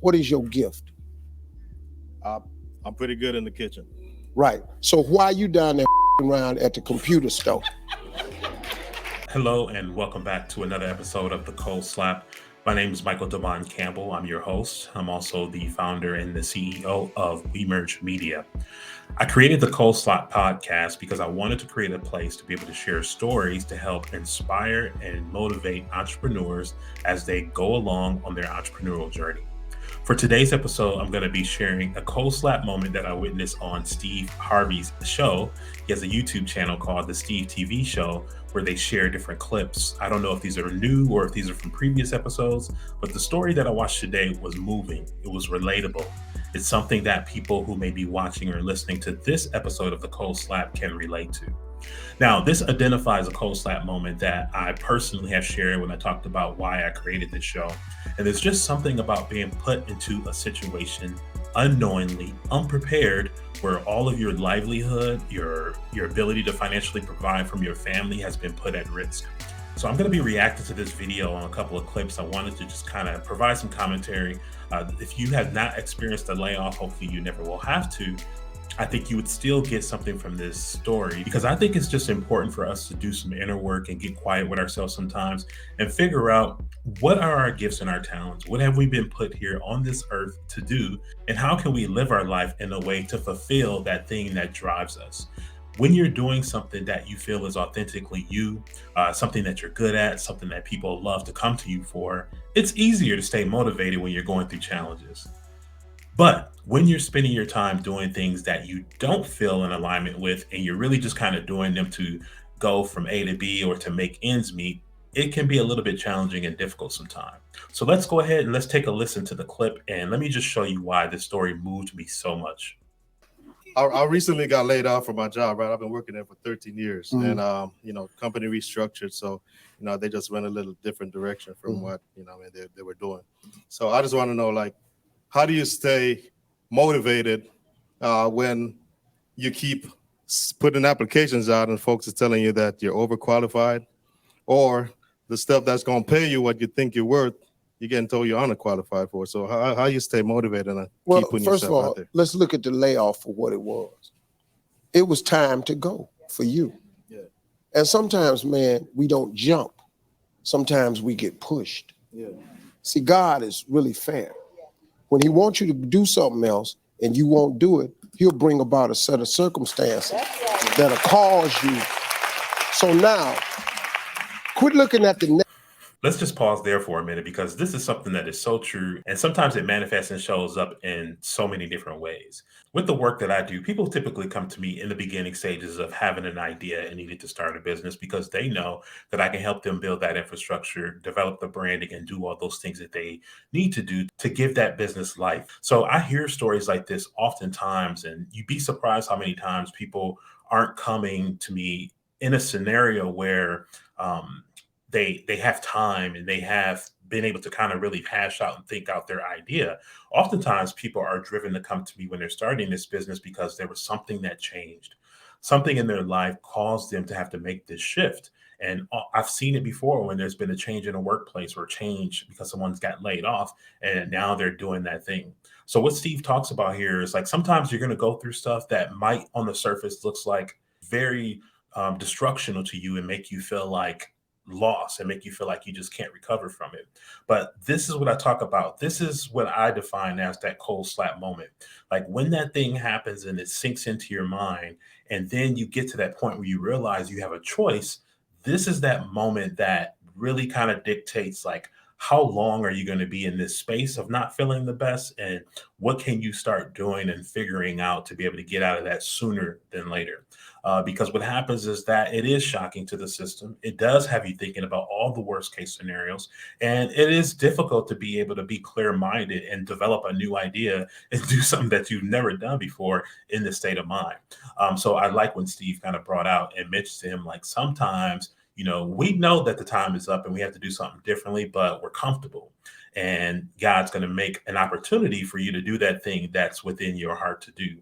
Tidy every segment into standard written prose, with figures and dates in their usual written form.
What is your gift? I'm pretty good in the kitchen. Right. So why you down there around at the computer store? Hello and welcome back to another episode of The Cold Slap. My name is Michael Devon Campbell. I'm your host. I'm also the founder and the CEO of We Merge Media. I created the Cold Slap podcast because I wanted to create a place to be able to share stories to help inspire and motivate entrepreneurs as they go along on their entrepreneurial journey. For today's episode, I'm going to be sharing a cold slap moment that I witnessed on Steve Harvey's show. He has a YouTube channel called The Steve TV Show where they share different clips. I don't know if these are new or if these are from previous episodes, but the story that I watched today was moving. It was relatable. It's something that people who may be watching or listening to this episode of The Cold Slap can relate to. Now, this identifies a cold slap moment that I personally have shared when I talked about why I created this show. And there's just something about being put into a situation unknowingly, unprepared, where all of your livelihood, your ability to financially provide from your family has been put at risk. So I'm going to be reacting to this video on a couple of clips. I wanted to just kind of provide some commentary. If you have not experienced a layoff, hopefully you never will have to. I think you would still get something from this story because I think it's just important for us to do some inner work and get quiet with ourselves sometimes and figure out what are our gifts and our talents? What have we been put here on this earth to do? And how can we live our life in a way to fulfill that thing that drives us? When you're doing something that you feel is authentically you, something that you're good at, something that people love to come to you for, it's easier to stay motivated when you're going through challenges. But when you're spending your time doing things that you don't feel in alignment with, and you're really just kind of doing them to go from A to B or to make ends meet, it can be a little bit challenging and difficult sometimes. So let's go ahead and let's take a listen to the clip. And let me just show you why this story moved me so much. I recently got laid off from my job, right? I've been working there for 13 years and, company restructured. So, they just went a little different direction from what, they were doing. So I just want to know, like, how do you stay motivated when you keep putting applications out and folks are telling you that you're overqualified, or the stuff that's going to pay you what you think you're worth, you're getting told you're underqualified for? So how you stay motivated and keep putting first of yourself all, out there? let's look at the layoff for what it was. It was time to go for you. Yeah. And sometimes, man, we don't jump. Sometimes we get pushed. Yeah. See, God is really fair. When he wants you to do something else and you won't do it, he'll bring about a set of circumstances that'll cause you. So now, quit looking at the Let's just pause there for a minute because this is something that is so true. And sometimes it manifests and shows up in so many different ways. With the work that I do, people typically come to me in the beginning stages of having an idea and needing to start a business because they know that I can help them build that infrastructure, develop the branding, and do all those things that they need to do to give that business life. So I hear stories like this oftentimes, and you'd be surprised how many times people aren't coming to me in a scenario where they have time and they have been able to kind of really hash out and think out their idea. Oftentimes people are driven to come to me when they're starting this business because there was something that changed. Something in their life caused them to have to make this shift. And I've seen it before when there's been a change in a workplace or change because someone's got laid off and now they're doing that thing. So what Steve talks about here is like sometimes you're going to go through stuff that might on the surface looks like very destructional to you and make you feel like loss and make you feel like you just can't recover from it. But this is what I talk about. This is what I define as that cold slap moment. Like when that thing happens and it sinks into your mind, and then you get to that point where you realize you have a choice. This is that moment that really kind of dictates like how long are you going to be in this space of not feeling the best, and what can you start doing and figuring out to be able to get out of that sooner than later. Because what happens is that it is shocking to the system. It does have you thinking about all the worst case scenarios. And it is difficult to be able to be clear minded and develop a new idea and do something that you've never done before in this state of mind. So I like when Steve kind of brought out and mentioned to him, like sometimes, we know that the time is up and we have to do something differently, but we're comfortable. And God's going to make an opportunity for you to do that thing that's within your heart to do.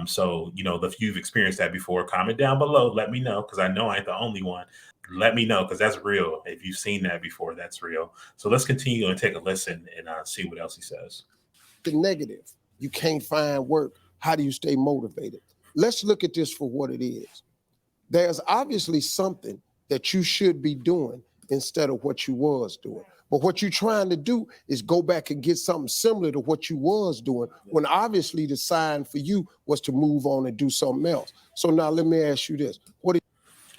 So, if you've experienced that before, comment down below. Let me know, because I know I ain't the only one. Let me know, because that's real. If you've seen that before, that's real. So let's continue and take a listen and see what else he says. the negative. You can't find work. How do you stay motivated? Let's look at this for what it is. There's obviously something that you should be doing instead of what you was doing. But what you're trying to do is go back and get something similar to what you was doing, when obviously the sign for you was to move on and do something else. So now let me ask you this.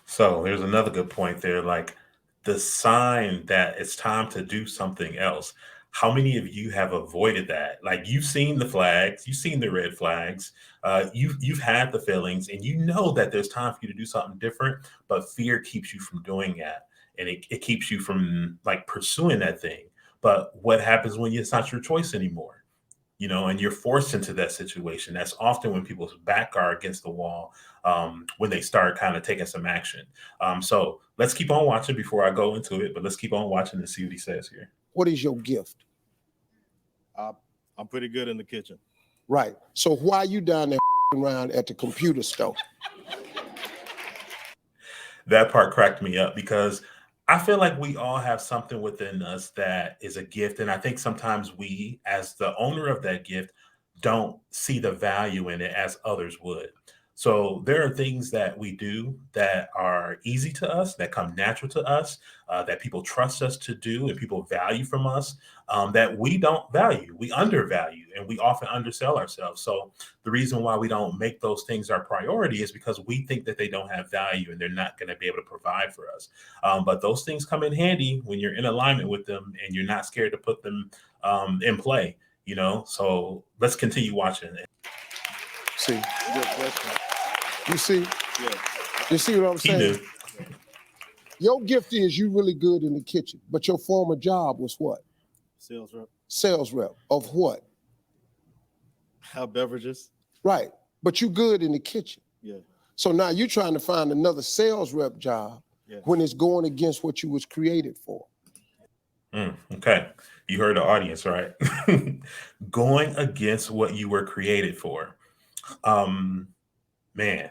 So here's another good point there. Like the sign that it's time to do something else. How many of you have avoided that? Like you've seen the flags, you've seen the red flags, you've had the feelings, and you know that there's time for you to do something different, but fear keeps you from doing that, and it keeps you from like pursuing that thing. But what happens when it's not your choice anymore? And you're forced into that situation. That's often when people's back are against the wall, when they start kind of taking some action. So let's keep on watching before I go into it, but let's keep on watching and see what he says here. What is your gift? I'm pretty good in the kitchen. Right. So why are you down there around at the computer store? That part cracked me up because I feel like we all have something within us that is a gift. And I think sometimes we, as the owner of that gift, don't see the value in it as others would. So there are things that we do that are easy to us, that come natural to us, that people trust us to do and people value from us, that we don't value, we undervalue, and we often undersell ourselves. So the reason why we don't make those things our priority is because we think that they don't have value and they're not going to be able to provide for us. But those things come in handy when you're in alignment with them and you're not scared to put them in play. So let's continue watching. See, Good question. you see, Yeah. you see what I'm He saying? knew. Your gift is you really good in the kitchen, but your former job was what? Sales rep. Sales rep of what? Have beverages. Right. But you good in the kitchen. Yeah. So now you're trying to find another sales rep job when it's going against what you was created for. Okay. You heard the audience, right? Going against what you were created for. Man,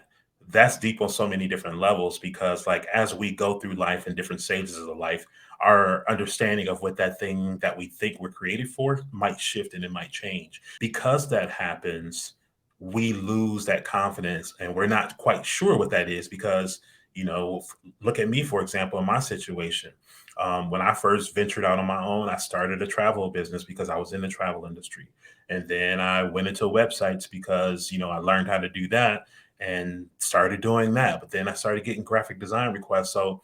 that's deep on so many different levels because like as we go through life in different stages of life, our understanding of what that thing that we think we're created for might shift and it might change. Because that happens, we lose that confidence and we're not quite sure what that is because, look at me, for example, in my situation. When I first ventured out on my own, I started a travel business because I was in the travel industry. And then I went into websites because, I learned how to do that and started doing that. But then I started getting graphic design requests. So,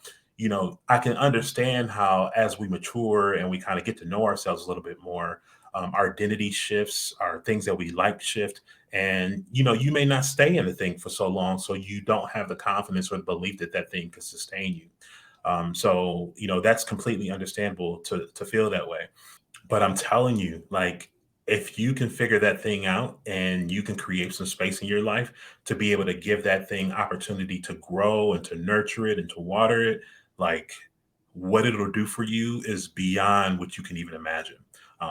I can understand how as we mature and we kind of get to know ourselves a little bit more, our identity shifts, our things that we like shift. And, you may not stay in the thing for so long. So you don't have the confidence or the belief that that thing can sustain you. So, that's completely understandable to feel that way. But I'm telling you, like, if you can figure that thing out and you can create some space in your life to be able to give that thing opportunity to grow and to nurture it and to water it, like what it'll do for you is beyond what you can even imagine.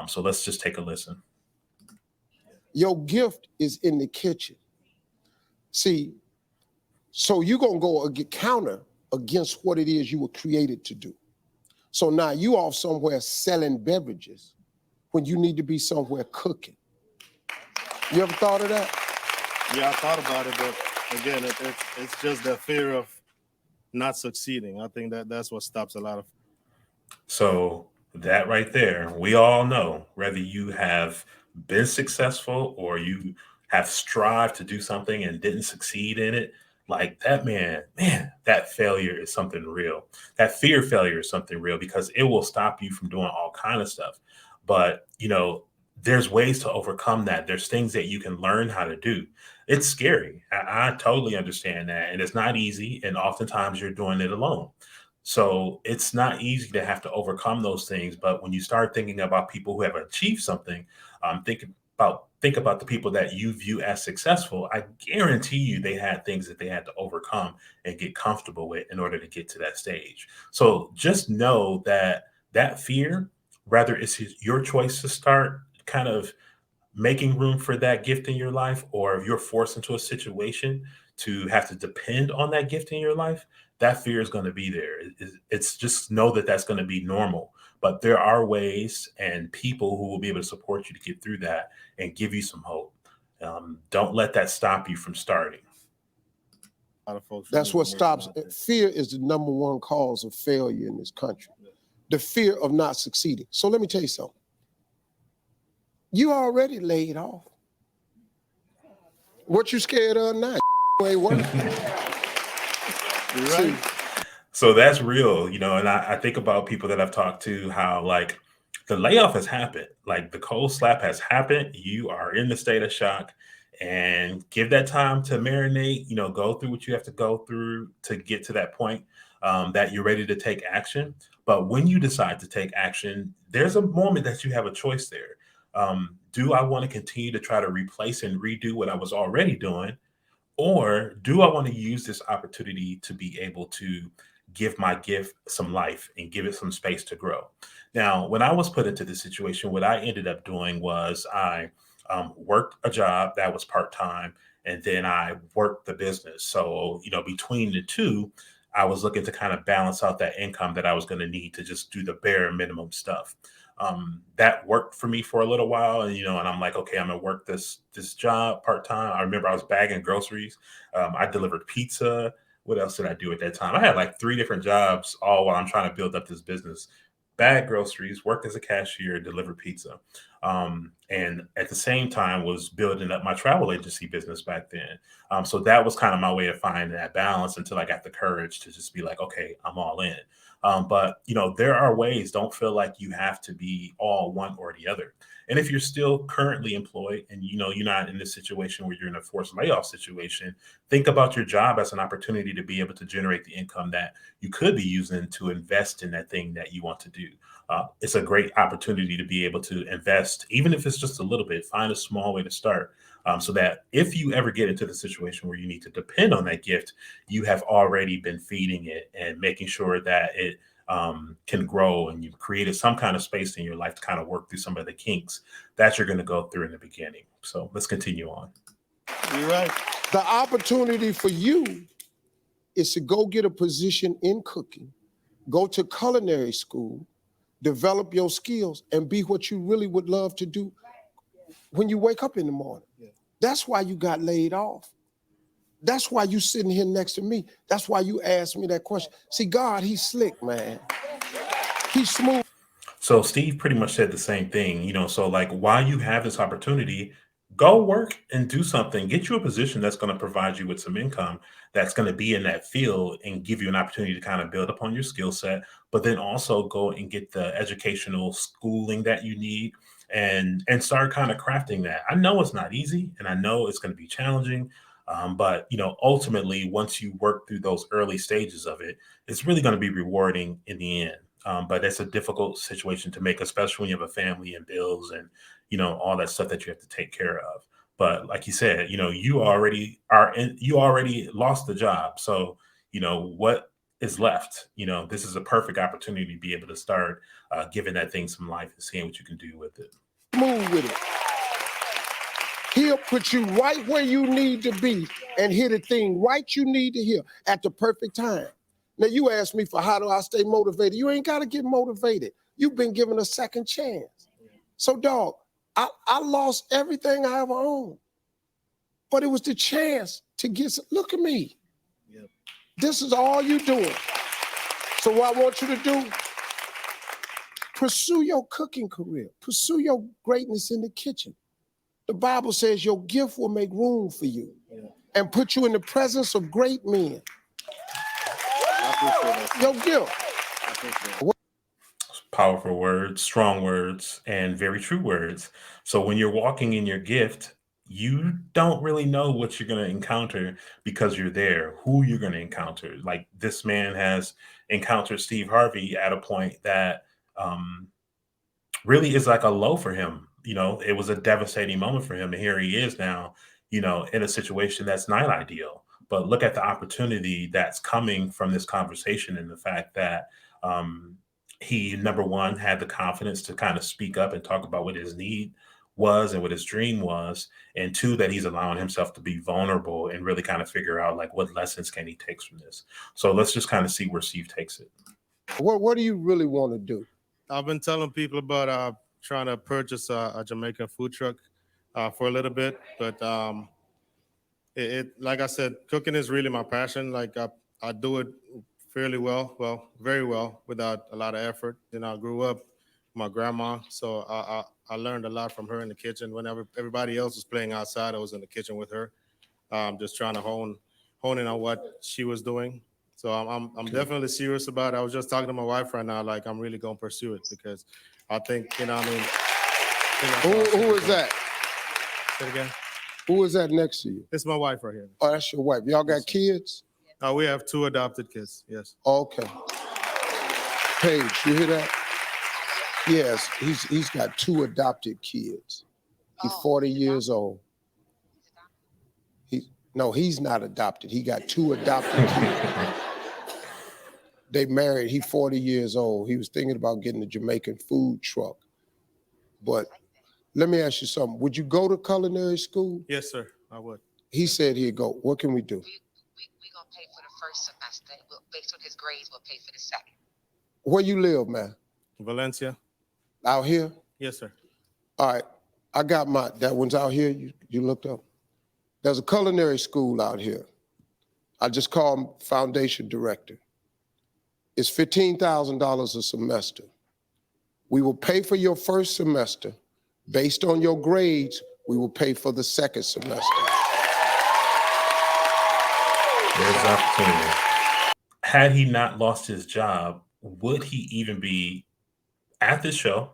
So let's just take a listen. Your gift is in the kitchen. See, so you're going to go counter against what it is you were created to do. So now you off somewhere selling beverages when you need to be somewhere cooking. You ever thought of that? Yeah, I thought about it, but again, it's just the fear of not succeeding. I think that's what stops a lot of. So that right there, we all know whether you have been successful or you have strived to do something and didn't succeed in it, like that man, that failure is something real. That fear of failure is something real because it will stop you from doing all kind of stuff. But, there's ways to overcome that. There's things that you can learn how to do. It's scary. I totally understand that. And it's not easy. And oftentimes you're doing it alone. So it's not easy to have to overcome those things. But when you start thinking about people who have achieved something, think about the people that you view as successful. I guarantee you they had things that they had to overcome and get comfortable with in order to get to that stage. So just know that that fear, whether it's your choice to start kind of making room for that gift in your life, or if you're forced into a situation to have to depend on that gift in your life, that fear is going to be there. It's just know that that's going to be normal. But there are ways and people who will be able to support you to get through that and give you some hope. Don't let that stop you from starting. A lot of folks That's really what working stops. out there. Fear is the number one cause of failure in this country. The fear of not succeeding. So let me tell you something. You already laid off. What you scared of now? Ain't working. You're See, right. So that's real, and I think about people that I've talked to, how like the layoff has happened, like the cold slap has happened. You are in the state of shock, and give that time to marinate, go through what you have to go through to get to that point, that you're ready to take action. But when you decide to take action, there's a moment that you have a choice there. Do I want to continue to try to replace and redo what I was already doing? Or do I want to use this opportunity to be able to give my gift some life and give it some space to grow? Now, when I was put into this situation, what I ended up doing was I worked a job that was part time, and then I worked the business. So, between the two, I was looking to kind of balance out that income that I was going to need to just do the bare minimum stuff. That worked for me for a little while, and I'm like, okay, I'm gonna work this job part time. I remember I was bagging groceries. I delivered pizza. What else did I do at that time? I had like 3 different jobs, all while I'm trying to build up this business. Bag groceries, worked as a cashier, delivered pizza, and at the same time was building up my travel agency business back then. So that was kind of my way of finding that balance until I got the courage to just be like, okay, I'm all in. But there are ways. Don't feel like you have to be all one or the other. And if you're still currently employed and you're not in this situation where you're in a forced layoff situation, think about your job as an opportunity to be able to generate the income that you could be using to invest in that thing that you want to do. It's a great opportunity to be able to invest, even if it's just a little bit. Find a small way to start, so that if you ever get into the situation where you need to depend on that gift, you have already been feeding it and making sure that it can grow, and you've created some kind of space in your life to kind of work through some of the kinks that you're going to go through in the beginning. So let's continue on. You're right. the opportunity for you is to go get a position in cooking, go to culinary school, develop your skills, and be what you really would love to do when you wake up in the morning. Yeah. That's why you got laid off. That's why you sitting here next to me. That's why you asked me that question. See, God, he's slick, man. He's smooth. So Steve pretty much said the same thing, so like while you have this opportunity, go work and do something. Get you a position that's going to provide you with some income, that's going to be in that field and give you an opportunity to kind of build upon your skill set, but then also go and get the educational schooling that you need, and start kind of crafting that. I know it's not easy, and I know it's going to be challenging. But ultimately, once you work through those early stages of it, it's really going to be rewarding in the end. But it's a difficult situation to make, especially when you have a family and bills and all that stuff that you have to take care of. But like you said, you already lost the job. So what is left? This is a perfect opportunity to be able to start giving that thing some life and seeing what you can do with it. Move with it. He'll put you right where you need to be and hear the thing right you need to hear at the perfect time. Now, you asked me for how do I stay motivated. You ain't got to get motivated. You've been given a second chance. So, dog, I lost everything I ever owned, but it was the chance to get some. Look at me. Yep. This is all you doing. So what I want you to do, pursue your cooking career. Pursue your greatness in the kitchen. The Bible says your gift will make room for you and put you in the presence of great men. Your gift. Powerful words, strong words, and very true words. So when you're walking in your gift, you don't really know what you're going to encounter because you're there, who you're going to encounter. Like this man has encountered Steve Harvey at a point that really is like a low for him. It was a devastating moment for him. And here he is now, in a situation that's not ideal. But look at the opportunity that's coming from this conversation, and the fact that he, number one, had the confidence to kind of speak up and talk about what his need was and what his dream was. And two, that he's allowing himself to be vulnerable and really kind of figure out like what lessons can he take from this. So let's just kind of see where Steve takes it. What do you really want to do? I've been telling people about trying to purchase a Jamaican food truck for a little bit, but like I said, cooking is really my passion. Like I do it fairly well, very well, without a lot of effort. I grew up with my grandma, so I learned a lot from her in the kitchen. Whenever everybody else was playing outside, I was in the kitchen with her, just trying to hone in on what she was doing. So I'm definitely serious about it. I was just talking to my wife right now, like I'm really gonna pursue it because I think I mean, Who is that? Say it again. Who is that next to you? It's my wife right here. Oh, that's your wife. Y'all got kids? We have 2 adopted kids. Yes. Okay. Paige, you hear that? Yes, he's got 2 adopted kids. He's 40 years old. No, he's not adopted. He got 2 adopted kids. They married. He's 40 years old. He was thinking about getting a Jamaican food truck. But let me ask you something. Would you go to culinary school? Yes, sir. I would. He said he'd go. What can we do? We're going to pay for the first semester. Based on his grades, we'll pay for the second. Where you live, man? Valencia. Out here? Yes, sir. All right. I got that one's out here. You looked up. There's a culinary school out here. I just called him foundation director. It's $15,000 a semester. We will pay for your first semester. Based on your grades, we will pay for the second semester. There's opportunity. Had he not lost his job, would he even be at this show?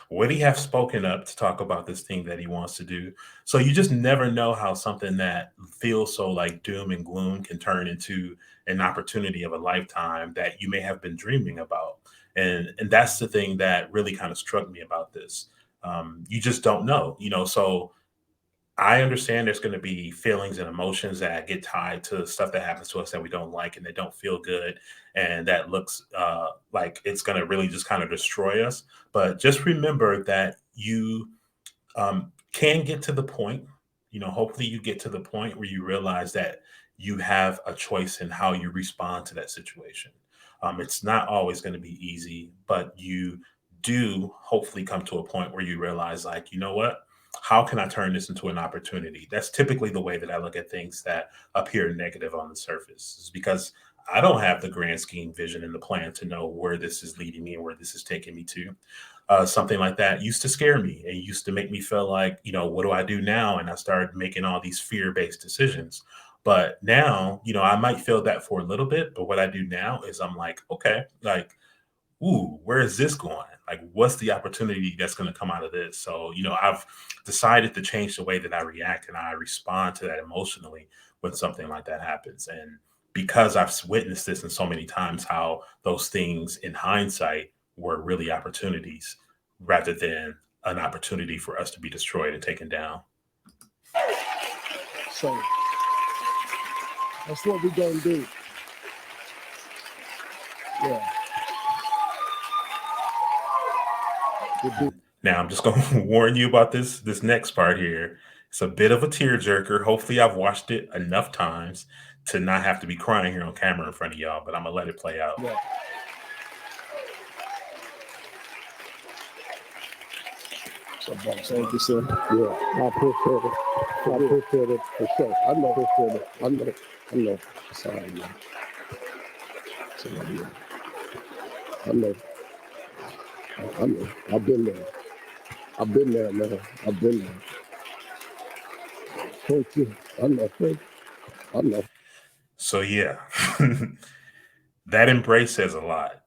Would he have spoken up to talk about this thing that he wants to do? So you just never know how something that feels so like doom and gloom can turn into an opportunity of a lifetime that you may have been dreaming about. And that's the thing that really kind of struck me about this. You just don't know, so I understand there's going to be feelings and emotions that get tied to stuff that happens to us that we don't like and that don't feel good. And that looks like it's going to really just kind of destroy us. But just remember that you can get to the point, hopefully you get to the point where you realize that you have a choice in how you respond to that situation. It's not always going to be easy, but you do hopefully come to a point where you realize, like, you know what? How can I turn this into an opportunity? That's typically the way that I look at things that appear negative on the surface, is because I don't have the grand scheme vision and the plan to know where this is leading me and where this is taking me to. Something like that used to scare me and used to make me feel like, what do I do now? And I started making all these fear-based decisions. But now, I might feel that for a little bit, but what I do now is I'm like, okay, like, ooh, where is this going? Like, what's the opportunity that's going to come out of this? So, I've decided to change the way that I react and I respond to that emotionally when something like that happens. And because I've witnessed this in so many times, how those things in hindsight were really opportunities rather than an opportunity for us to be destroyed and taken down. So that's what we're going to do. Yeah. Now, I'm just going to warn you about this next part here. It's a bit of a tearjerker. Hopefully, I've watched it enough times to not have to be crying here on camera in front of y'all, but I'm going to let it play out. Yeah. Thank you, sir. Yeah, I appreciate it. I appreciate it for sure. I know. Sorry, man. Sorry, I know. I've been there. Man. I've been there. Thank you. I know. So, yeah, that embrace says a lot.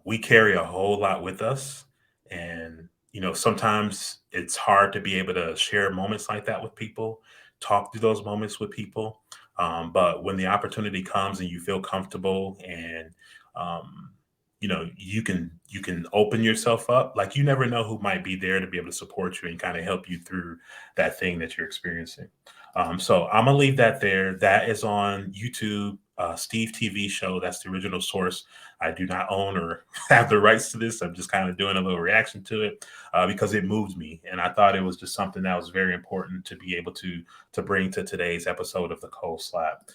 We carry a whole lot with us. And, sometimes it's hard to be able to share moments like that with people, talk through those moments with people. But when the opportunity comes and you feel comfortable and, you can open yourself up, like, you never know who might be there to be able to support you and kind of help you through that thing that you're experiencing. So I'm gonna leave that there. That is on YouTube, Steve TV show. That's the original source. I do not own or have the rights to this. I'm just kind of doing a little reaction to it because it moved me, and I thought it was just something that was very important to be able to bring to today's episode of the Cold Slap.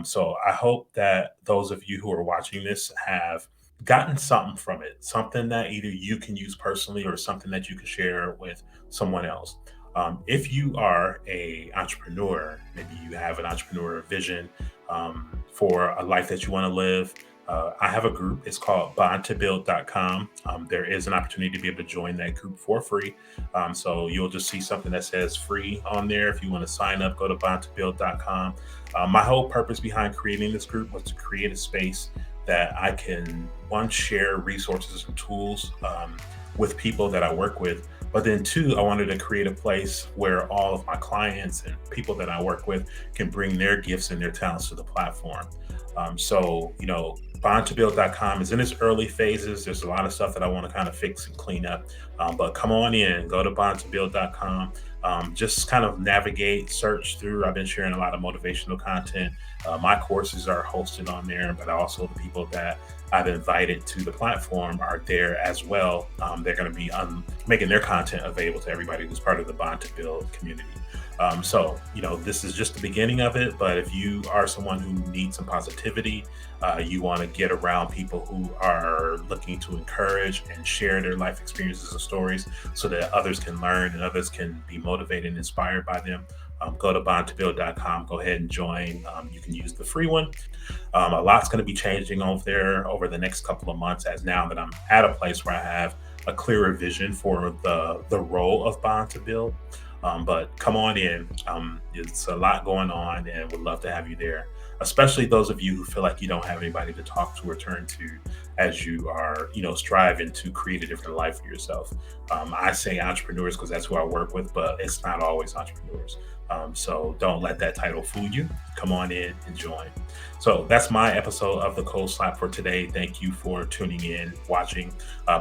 So I hope that those of you who are watching this have gotten something from it, something that either you can use personally or something that you can share with someone else. If you are a entrepreneur, maybe you have an entrepreneur vision for a life that you want to live. I have a group. It's called bondtobuild.com. There is an opportunity to be able to join that group for free. So you'll just see something that says free on there. If you want to sign up, go to bondtobuild.com. My whole purpose behind creating this group was to create a space that I can, one, share resources and tools with people that I work with. But then two, I wanted to create a place where all of my clients and people that I work with can bring their gifts and their talents to the platform. Bondtobuild.com is in its early phases. There's a lot of stuff that I want to kind of fix and clean up. But come on in, go to bondtobuild.com. Just kind of navigate, search through. I've been sharing a lot of motivational content. My courses are hosted on there, but also the people that I've invited to the platform are there as well. They're going to be making their content available to everybody who's part of the Bond to Build community. This is just the beginning of it, but if you are someone who needs some positivity, you want to get around people who are looking to encourage and share their life experiences and stories so that others can learn and others can be motivated and inspired by them, go to bondtobuild.com, go ahead and join. You can use the free one. A lot's going to be changing over there over the next couple of months, as now that I'm at a place where I have a clearer vision for the role of Bond to Build. But come on in. It's a lot going on and would love to have you there, especially those of you who feel like you don't have anybody to talk to or turn to as you are, striving to create a different life for yourself. I say entrepreneurs because that's who I work with, but it's not always entrepreneurs. So don't let that title fool you. Come on in and join. So that's my episode of the Cold Slap for today. Thank you for tuning in, watching.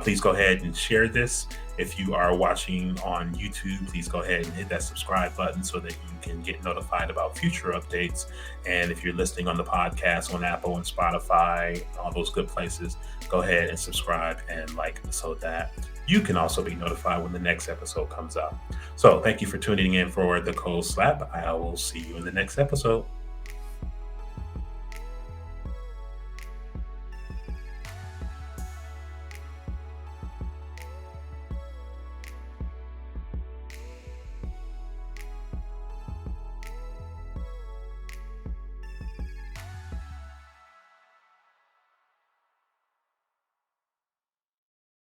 Please go ahead and share this. If you are watching on YouTube, please go ahead and hit that subscribe button so that you can get notified about future updates. And if you're listening on the podcast on Apple and Spotify, all those good places, go ahead and subscribe and like so that you can also be notified when the next episode comes out. So thank you for tuning in for the Cold Slap. I will see you in the next episode.